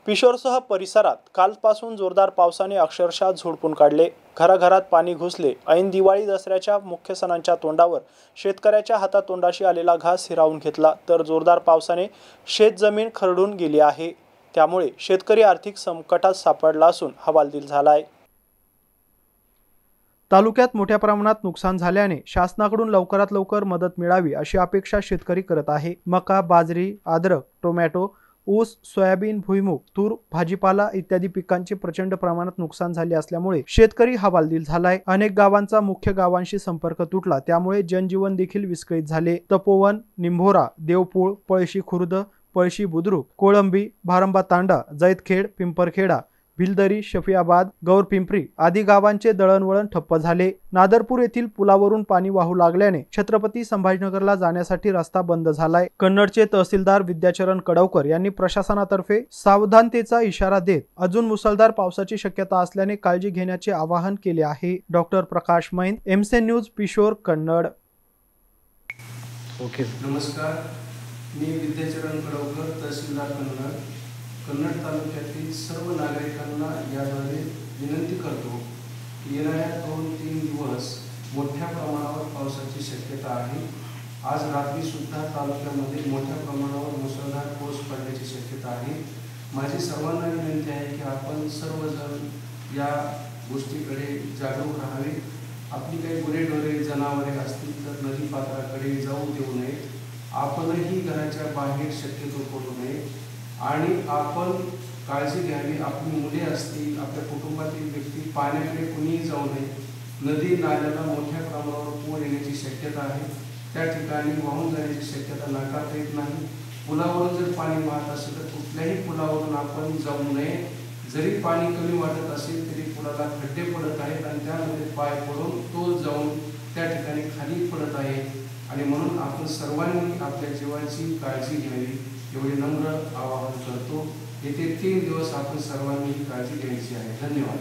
पिशोरसह परिसरात कालपासून जोरदार पावसाने अक्षरशः झोडपून काढले। घराघरात पाणी घुसले। ऐन दिवाळी दसऱ्याच्या मुख्य सणांच्या तोंडावर शेतकऱ्याच्या हातातोंडाशी आलेला घास हिरावून घेतला तर जोरदार पावसाने शेतजमीन खरडून गेली आहे। त्यामुळे शेतकरी आर्थिक संकटात सापडला असून हवालदिल झाला आहे। तालुक्यात मोठ्या प्रमाणात नुकसान झाल्याने शासनाकडून लवकरात लवकर मदत मिळावी अशी अपेक्षा शेतकरी करत आहे। मका, बाजरी, अद्रक, टोमॅटो, ऊस, सोयाबीन, भुईमूग, तूर, भाजीपाला इत्यादी पिकांचे प्रचंड प्रमाणात नुकसान झाले असल्यामुळे शेतकरी हवालदिल झालाय। अनेक गावांचा मुख्य गावांशी संपर्क तुटला, त्यामुळे जनजीवन देखील विस्कळीत झाले। तपोवन, निंभोरा, देवपूळ, पळशी खुर्द, पळशी बुद्रुक, कोळंबी, भारंबा तांडा, जैतखेड, पिंपरखेडा, भिलदरी, शफियाबाद, गौरपिंपरी आदी गावांचे दळणवळण ठप्प झाले। नादरपूर येथील पुलावरून पाणी वाहू लागल्याने छत्रपती संभाजीनगरला जाण्यासाठी रस्ता बंद झालाय। कन्नडचे तहसीलदार विद्याचरण कडवकर यांनी प्रशासनातर्फे सावधानतेचा इशारा देत अजून मुसळधार पावसाची शक्यता असल्याने काळजी घेण्याचे आवाहन केले आहे। डॉक्टर प्रकाश मैन, MC news, Pishor, Kannad. Okay, नमस्कार, मी विद्याचरण कडवकर, तहसीलदार कन्नड। कन्नड तालुक्यातील सर्व नागरिकांना याद्वारे विनंती करतो की येणाऱ्या 2-3 दिवस मोठ्या प्रमाणावर पावसाची शक्यता आहे। आज रात्री सुद्धा तालुक्यामध्ये मोठ्या प्रमाणावर मुसळधार पाऊस पडण्याची शक्यता आहे। माझी सर्वांना विनंती आहे की आपण सर्वजण या गोष्टीकडे जागरूक राहावे। आपली काही गुरेढोरे, जनावरे असतील तर नदी पात्राकडे जाऊ देऊ नये। आपणही घराच्या बाहेर शक्यतो पडू नये आणि आपण काळजी घ्यावी। आपली मुले असतील, आपल्या कुटुंबातील व्यक्ती पाण्याकडे कुणीही जाऊ नये। नदी नाल्याला मोठ्या प्रमाणावर पूर येण्याची शक्यता आहे, त्या ठिकाणी वाहून जाण्याची शक्यता नाकारता येत नाही। पुलावरून जर पाणी वाहत असेल तर कुठल्याही पुलावरून आपण जाऊ नये। जरी पाणी कमी वाटत असेल तरी पुलाला खड्डे पडत आहेत आणि त्यामध्ये पाय पडून तो जाऊन त्या ठिकाणी खाली पडत आहे आणि म्हणून आपण सर्वांनी आपल्या जीवाची काळजी घ्यावी एवढे नम्र आवाहन करतो। येथे 3 दिवस आपण सर्वांनी काळजी घ्यायची आहे। धन्यवाद।